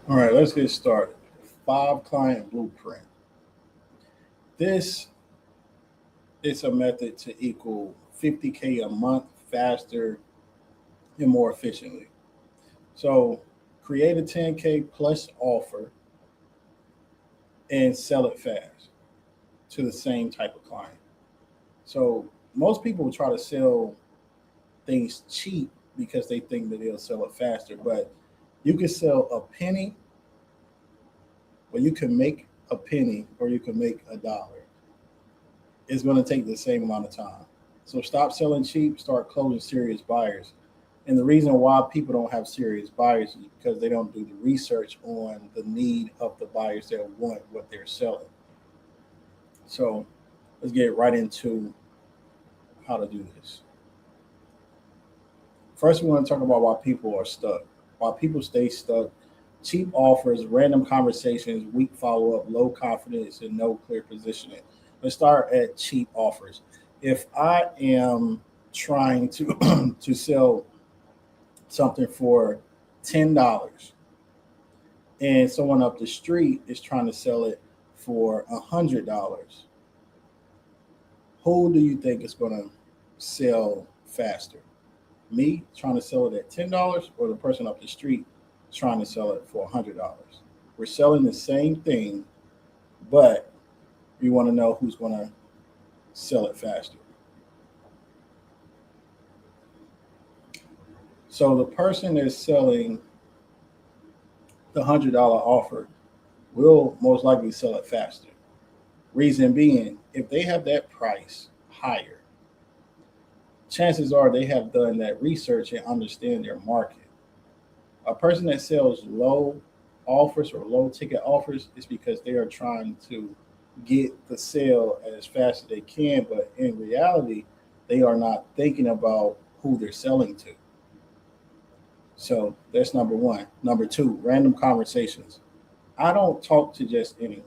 All right, let's get started. 5 client blueprint. This is a method to equal 50K a month faster and more efficiently. So create a 10K plus offer and sell it fast to the same type of client. So most people try to sell things cheap because they think that they'll sell it faster, but you can sell a penny, or you can make a penny, or you can make $1. It's going to take the same amount of time. So stop selling cheap, start closing serious buyers. And the reason why people don't have serious buyers is because they don't do the research on the need of the buyers that want what they're selling. So let's get right into how to do this. First, we want to talk about why people are stuck. Why people stay stuck. Cheap offers, random conversations, weak follow up, low confidence, and no clear positioning. Let's start at cheap offers. If I am trying to to sell something for $10 and someone up the street is trying to sell it for $100, who do you think is going to sell faster? Me trying to sell it at $10, or the person up the street trying to sell it for $100? We're selling the same thing, but we want to know who's going to sell it faster. So the person that's selling the $100 offer will most likely sell it faster. Reason being, if they have that price higher, chances are they have done that research and understand their market. A person that sells low offers or low ticket offers is because they are trying to get the sale as fast as they can, but in reality, they are not thinking about who they're selling to. So that's number one. Number two, random conversations. I don't talk to just anyone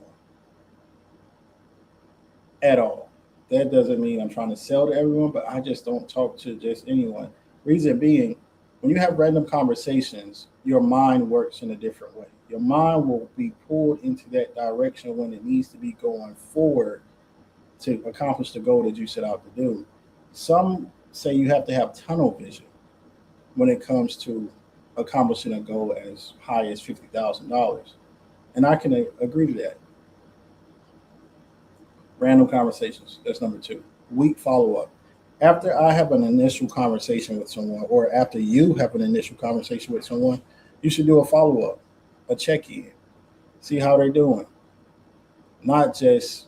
at all. That doesn't mean I'm trying to sell to everyone, but I just don't talk to just anyone. Reason being, when you have random conversations, your mind works in a different way. Your mind will be pulled into that direction when it needs to be going forward to accomplish the goal that you set out to do. Some say you have to have tunnel vision when it comes to accomplishing a goal as high as $50,000. And I can agree to that. Random conversations. That's number two. Weak follow up. After I have an initial conversation with someone, or after you have an initial conversation with someone, you should do a follow up, a check in, see how they're doing. Not just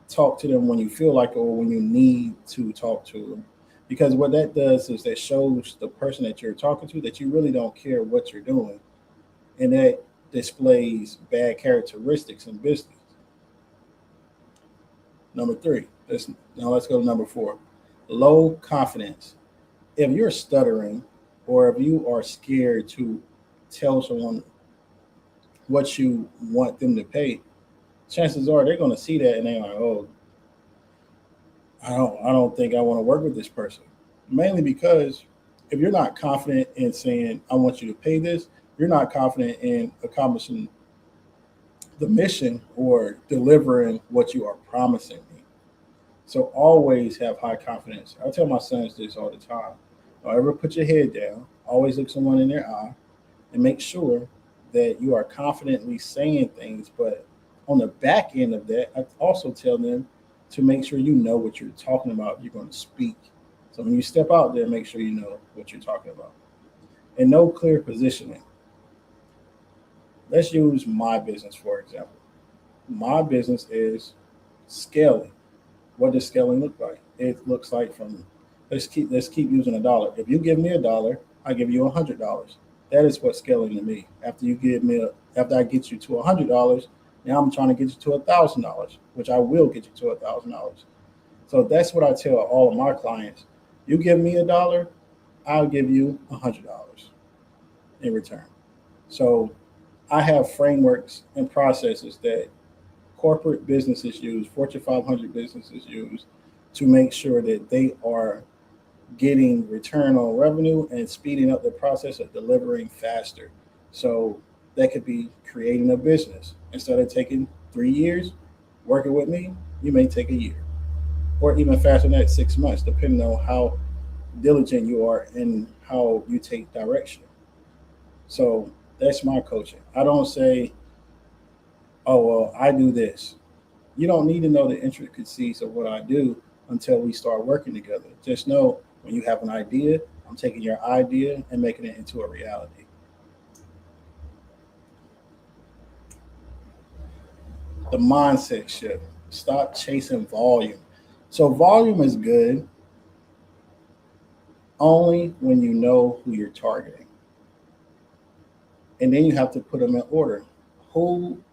talk to them when you feel like it or when you need to talk to them. Because what that does is that shows the person that you're talking to that you really don't care what you're doing. And that displays bad characteristics in business. Number three. Let's go to number four. Low confidence. If you're stuttering or if you are scared to tell someone what you want them to pay, chances are they're going to see that and they're like, "Oh, I don't think I want to work with this person." Mainly because if you're not confident in saying, "I want you to pay this," you're not confident in accomplishing the mission or delivering what you are promising me. So always have high confidence. I tell my sons this all the time. Don't ever put your head down. Always look someone in their eye and make sure that you are confidently saying things. But on the back end of that, I also tell them to make sure you know what you're talking about if you're going to speak. So when you step out there, make sure you know what you're talking about. And no clear positioning. Let's use my business for example. My business is scaling. What does scaling look like? It looks like from let's keep using a dollar. If you give me $1, I give you $100. That is what scaling to me. After I get you to $100, now I'm trying to get you to $1,000, which I will get you to $1,000. So that's what I tell all of my clients. You give me $1, I'll give you $100 in return. So I have frameworks and processes that corporate businesses use, Fortune 500 businesses use, to make sure that they are getting return on revenue and speeding up the process of delivering faster. So That could be creating a business. Instead of taking 3 years working with me, you may take a year or even faster than that, 6 months, depending on how diligent you are and how you take direction. So that's my coaching. I don't say, oh, well, I do this. You don't need to know the intricacies of what I do until we start working together. Just know when you have an idea, I'm taking your idea and making it into a reality. The mindset shift. Stop chasing volume. So, volume is good only when you know who you're targeting. And then you have to put them in order. Who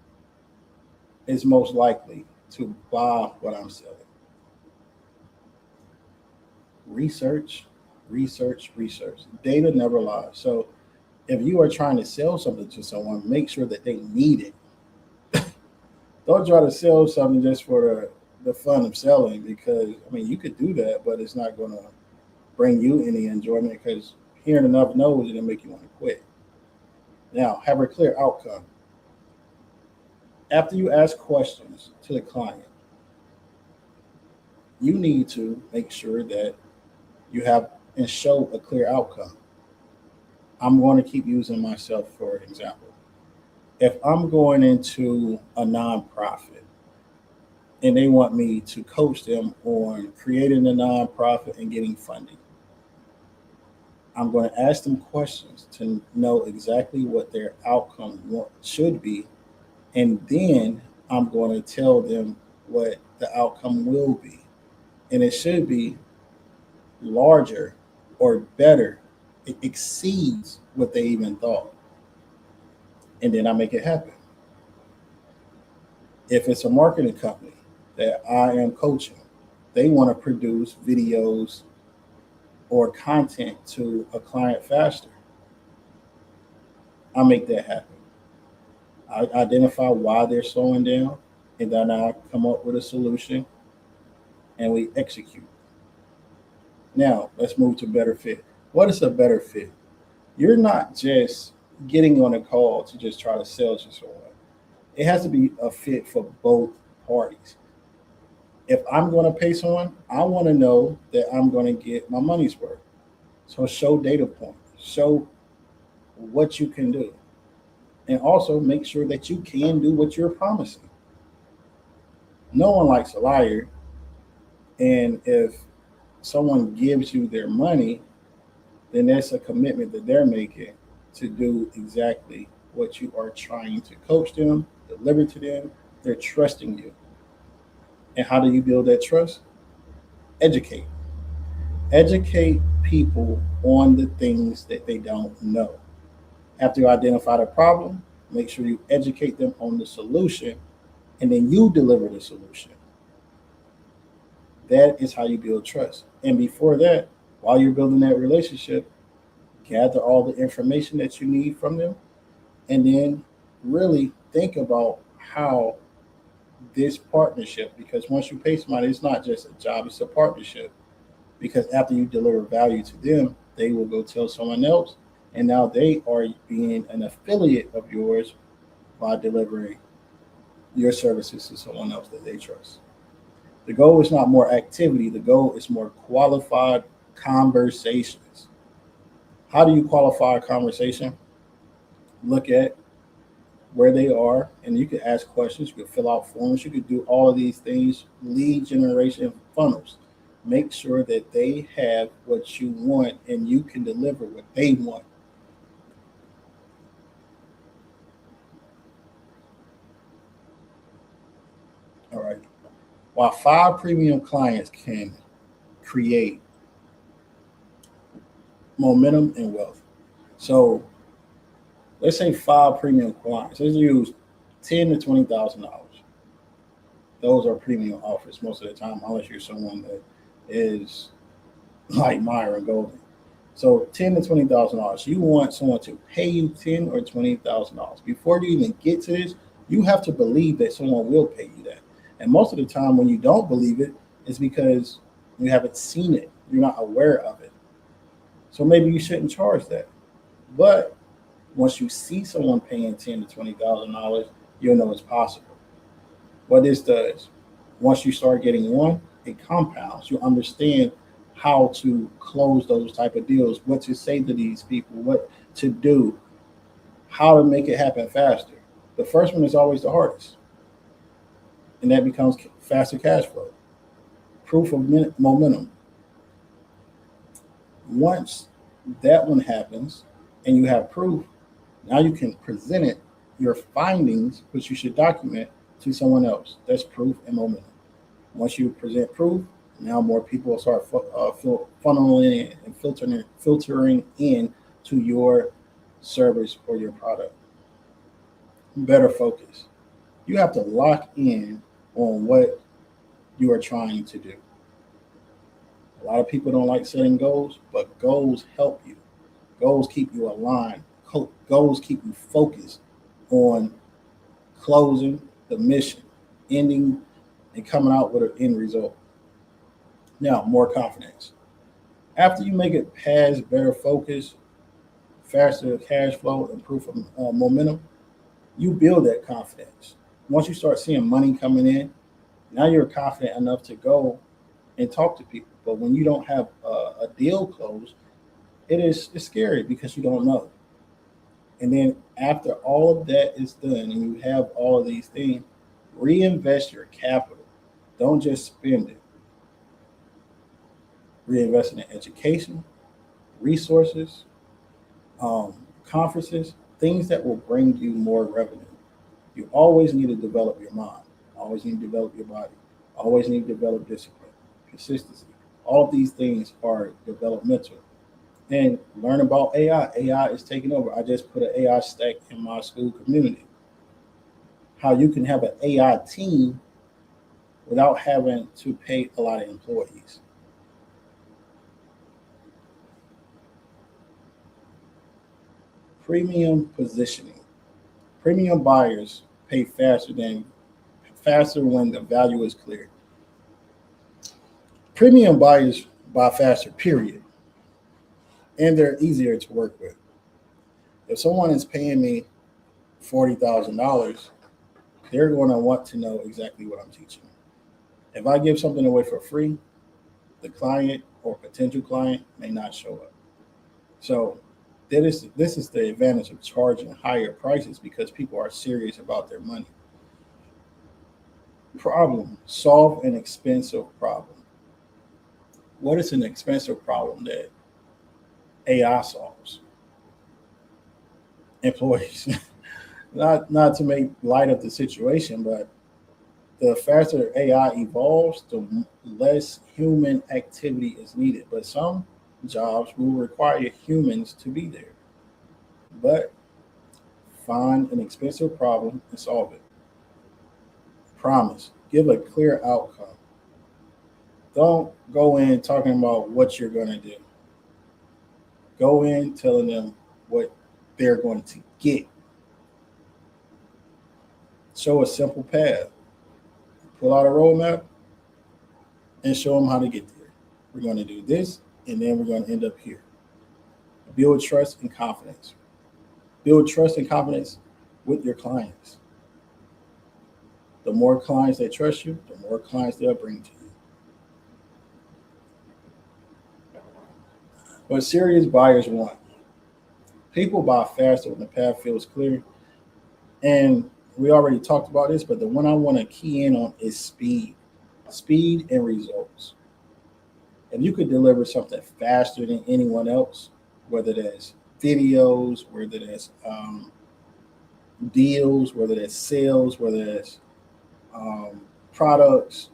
is most likely to buy what I'm selling? Research, research, research. Data never lies. So if you are trying to sell something to someone, make sure that they need it. Don't try to sell something just for the fun of selling, because I mean you could do that, but it's not going to bring you any enjoyment, because hearing enough no's is going to make you want to quit. Now, have a clear outcome. After you ask questions to the client, you need to make sure that you have and show a clear outcome. I'm going to keep using myself for an example. If I'm going into a nonprofit and they want me to coach them on creating a nonprofit and getting funding, I'm going to ask them questions to know exactly what their outcome should be. And then I'm going to tell them what the outcome will be. And it should be larger or better. It exceeds what they even thought. And then I make it happen. If it's a marketing company that I am coaching, they want to produce videos or content to a client faster. I make that happen. I identify why they're slowing down, and then I come up with a solution and we execute. Now, let's move to better fit. What is a better fit? You're not just getting on a call to just try to sell to someone. It has to be a fit for both parties. If I'm going to pay someone, I want to know that I'm going to get my money's worth. So show data points, show what you can do, and also make sure that you can do what you're promising. No one likes a liar. And if someone gives you their money, then that's a commitment that they're making to do exactly what you are trying to coach them, deliver to them. They're trusting you. And how do you build that trust? Educate. Educate people on the things that they don't know. After you identify the problem, make sure you educate them on the solution, and then you deliver the solution. That is how you build trust. And before that, while you're building that relationship, gather all the information that you need from them, and then really think about how this partnership, because once you pay somebody, it's not just a job, it's a partnership. Because after you deliver value to them, they will go tell someone else, and now they are being an affiliate of yours by delivering your services to someone else that they trust. The goal is not more activity, the goal is more qualified conversations. How do you qualify a conversation? Look at where they are, and you can ask questions, you can fill out forms, you could do all of these things, lead generation funnels. Make sure that they have what you want and you can deliver what they want. All right. While 5 premium clients can create momentum and wealth. So let's say 5 premium clients. Let's use $10,000 to $20,000. Those are premium offers most of the time, unless you're someone that is like Myron Golden. So $10,000 to $20,000. You want someone to pay you $10,000 or $20,000. Before you even get to this, you have to believe that someone will pay you that. And most of the time, when you don't believe it, it's because you haven't seen it. You're not aware of it. So maybe you shouldn't charge that. But Once you see someone paying $10,000 to $20,000, you'll know it's possible. What this does, once you start getting one, it compounds. You understand how to close those type of deals, what to say to these people, what to do, how to make it happen faster. The first one is always the hardest, and that becomes faster cash flow, proof of momentum. Once that one happens and you have proof, now you can present it, your findings, which you should document to someone else. That's proof and momentum. Once you present proof, now more people will start funneling in and filtering in to your service or your product. Better focus. You have to lock in on what you are trying to do. A lot of people don't like setting goals, but goals help you. Goals keep you aligned. Goals keep you focused on closing the mission, ending, and coming out with an end result. Now, more confidence. After you make it past better focus, faster cash flow, and proof of momentum, you build that confidence. Once you start seeing money coming in, now you're confident enough to go and talk to people. But when you don't have a deal closed, it's scary because you don't know. And then after all of that is done and you have all of these things, reinvest your capital. Don't just spend it. Reinvest in education, resources, conferences, things that will bring you more revenue. You always need to develop your mind. Always need to develop your body. Always need to develop discipline, consistency. All of these things are developmental. And learn about AI. AI is taking over. I just put an AI stack in my school community. How you can have an AI team without having to pay a lot of employees. Premium positioning. Premium buyers pay faster when the value is clear. Premium buyers buy faster, period. And they're easier to work with. If someone is paying me $40,000, they're going to want to know exactly what I'm teaching. If I give something away for free, the client or potential client may not show up. So this is the advantage of charging higher prices because people are serious about their money. Problem, solve an expensive problem. What is an expensive problem that AI solves? Employees. not to make light of the situation, but the faster AI evolves, the less human activity is needed. But some jobs will require humans to be there. But find an expensive problem and solve it. Promise. Give a clear outcome. Don't go in talking about what you're going to do. Go in telling them what they're going to get. Show a simple path. Pull out a roadmap and show them how to get there. We're going to do this, and then we're going to end up here. Build trust and confidence. Build trust and confidence with your clients. The more clients that trust you, the more clients they'll bring to you. What serious buyers want. People buy faster when the path feels clear. And we already talked about this, but the one I want to key in on is speed. Speed and results. If you could deliver something faster than anyone else, whether that's videos, whether that's deals, whether that's sales, whether that's products,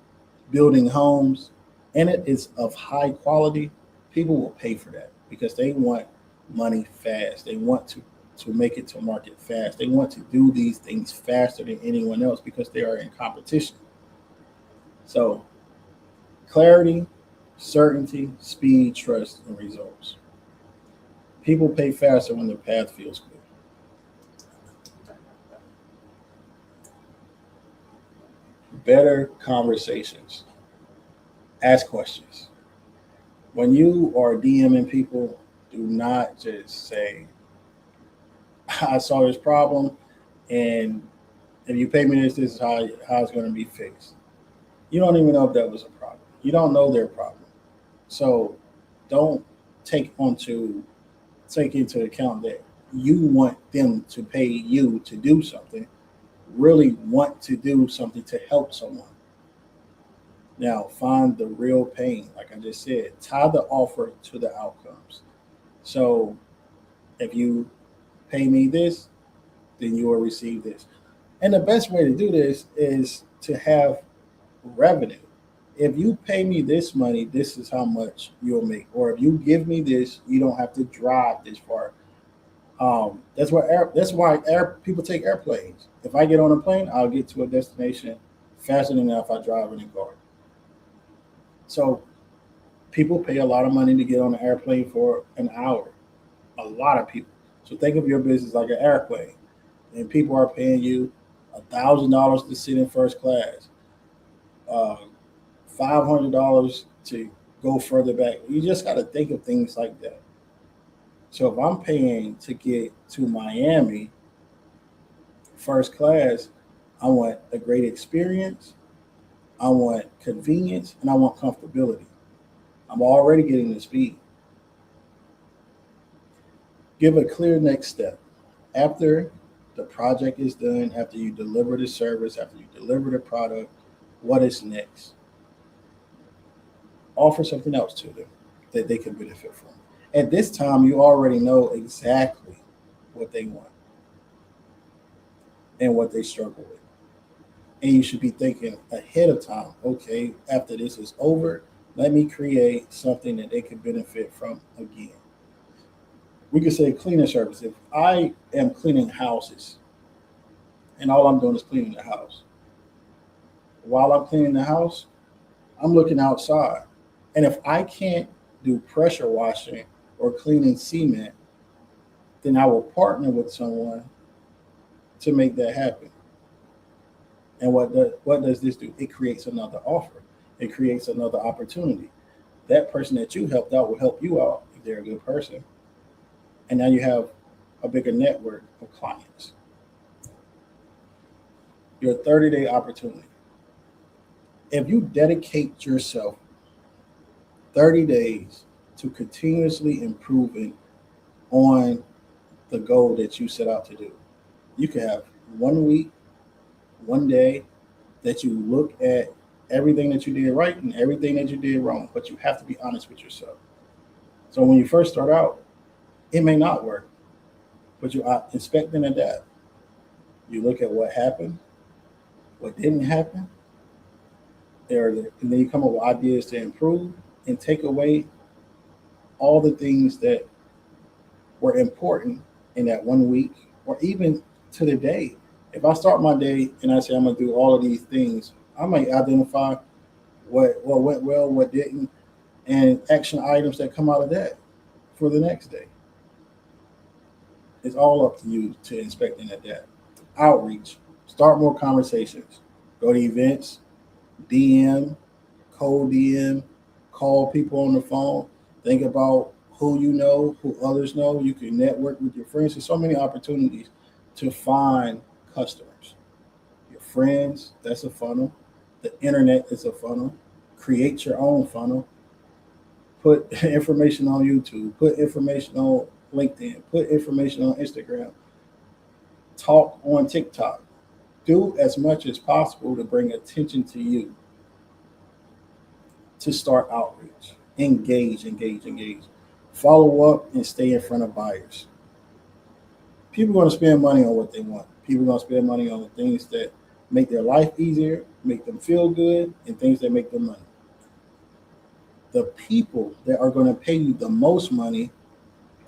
building homes, and it is of high quality, people will pay for that because they want money fast. They want to make it to market fast. They want to do these things faster than anyone else because they are in competition. So clarity, certainty, speed, trust, and results. People pay faster when the path feels clear. Better conversations. Ask questions. When you are DMing people, do not just say, I saw this problem, and if you pay me this, this is how it's going to be fixed. You don't even know if that was a problem. You don't know their problem. So don't take onto take into account that you want them to pay you to do something, really want to do something to help someone. Now find the real pain. Like I just said, tie the offer to the outcomes. So if you pay me this, then you will receive this. And the best way to do this is to have revenue. If you pay me this money, this is how much you'll make. Or if you give me this, you don't have to drive this far. That's why people take airplanes. If I get on a plane, I'll get to a destination faster than if I drive in a car. So people pay a lot of money to get on an airplane for an hour. A lot of people. So think of your business like an airplane, and people are paying you $1,000 to sit in first class, uh, $500 to go further back. You just got to think of things like that. So if I'm paying to get to Miami first class, I want a great experience, I want convenience, and I want comfortability. I'm already getting the speed. Give a clear next step. After the project is done, after you deliver the service, after you deliver the product, what is next? Offer something else to them that they can benefit from. At this time, you already know exactly what they want and what they struggle with. And you should be thinking ahead of time, okay, after this is over, let me create something that they can benefit from again. We could say cleaning service. If I am cleaning houses and all I'm doing is cleaning the house, while I'm cleaning the house, I'm looking outside. And if I can't do pressure washing or cleaning cement, then I will partner with someone to make that happen. And what does this do? It creates another offer. It creates another opportunity. That person that you helped out will help you out if they're a good person. And now you have a bigger network of clients. Your 30-day opportunity. If you dedicate yourself 30 days to continuously improving on the goal that you set out to do, you can have 1 week, 1 day that you look at everything that you did right and everything that you did wrong, but you have to be honest with yourself. So when you first start out, it may not work, but you inspect and adapt. You look at what happened, what didn't happen, and then you come up with ideas to improve and take away all the things that were important in that 1 week or even to the day. If I start my day and I say I'm gonna do all of these things, I might identify what went well, what didn't, and action items that come out of that for the next day. It's all up to you to inspect and adapt. Outreach. Start more conversations. Go to events, DM, cold DM, call people on the phone. Think about who you know, who others know. You can network with your friends. There's so many opportunities to find customers. Your friends, that's a funnel. The internet is a funnel. Create your own funnel. Put information on YouTube. Put information on LinkedIn. Put information on Instagram. Talk on TikTok. Do as much as possible to bring attention to you to start outreach. Engage, engage, engage. Follow up and stay in front of buyers. People are going to spend money on what they want. People are going to spend money on the things that make their life easier, make them feel good, and things that make them money. The people that are going to pay you the most money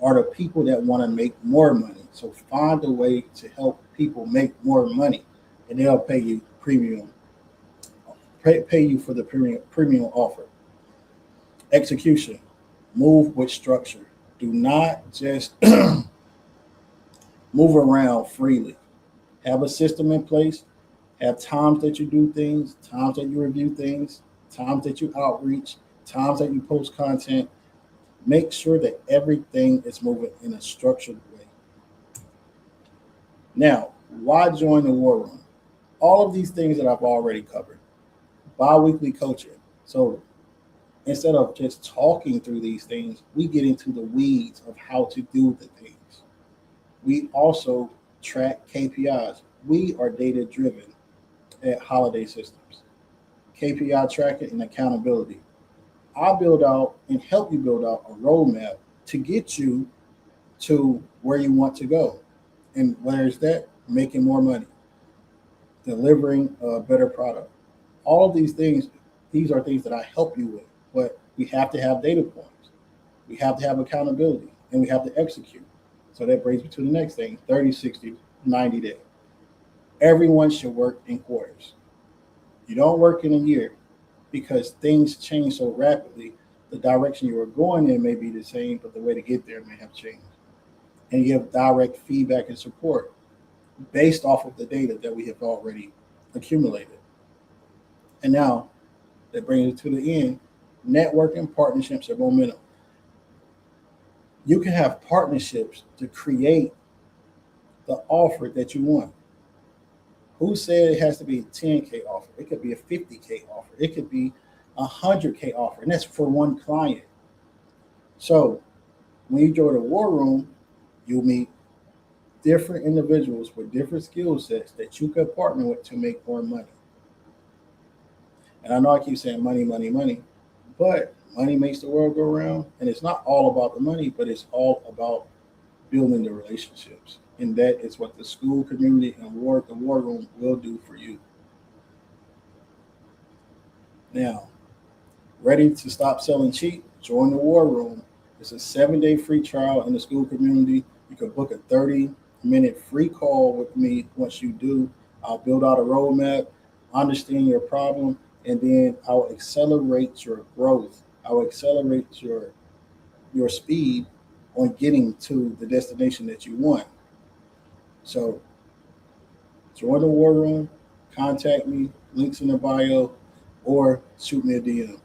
are the people that want to make more money. So find a way to help people make more money, and they'll pay you premium. Pay you for the premium offer. Execution. Move with structure. Do not just move around freely. Have a system in place. Have times that you do things, times that you review things, times that you outreach, times that you post content. Make sure that everything is moving in a structured way. Now, why join the war room? All of these things that I've already covered. Bi-weekly coaching. So instead of just talking through these things, we get into the weeds of how to do the things. We also track KPIs. We are data driven at Holiday Systems. KPI tracking and accountability. I'll build out and help you build out a roadmap to get you to where you want to go. And where is that? Making more money, delivering a better product. All of these things, these are things that I help you with. But we have to have data points. We have to have accountability and we have to execute. So that brings me to the next thing, 30, 60, 90 day. Everyone should work in quarters. You don't work in a year because things change so rapidly. The direction you are going in may be the same, but the way to get there may have changed. And you have direct feedback and support based off of the data that we have already accumulated. And now that brings it to the end. Networking, partnerships, and momentum. You can have partnerships to create the offer that you want. Who said it has to be a 10K offer? It could be a 50K offer. It could be a 100K offer, and that's for one client. So when you join the war room, you'll meet different individuals with different skill sets that you could partner with to make more money. And I know I keep saying money, money, money, but money makes the world go round. And it's not all about the money, but it's all about building the relationships. And that is what the school community and the war room will do for you. Now, ready to stop selling cheap? Join the war room. It's a 7-day free trial in the school community. You can book a 30-minute free call with me. Once you do, I'll build out a roadmap, understand your problem, and then I'll accelerate your growth. I'll accelerate your speed on getting to the destination that you want. So join the war room, contact me, links in the bio, or shoot me a DM.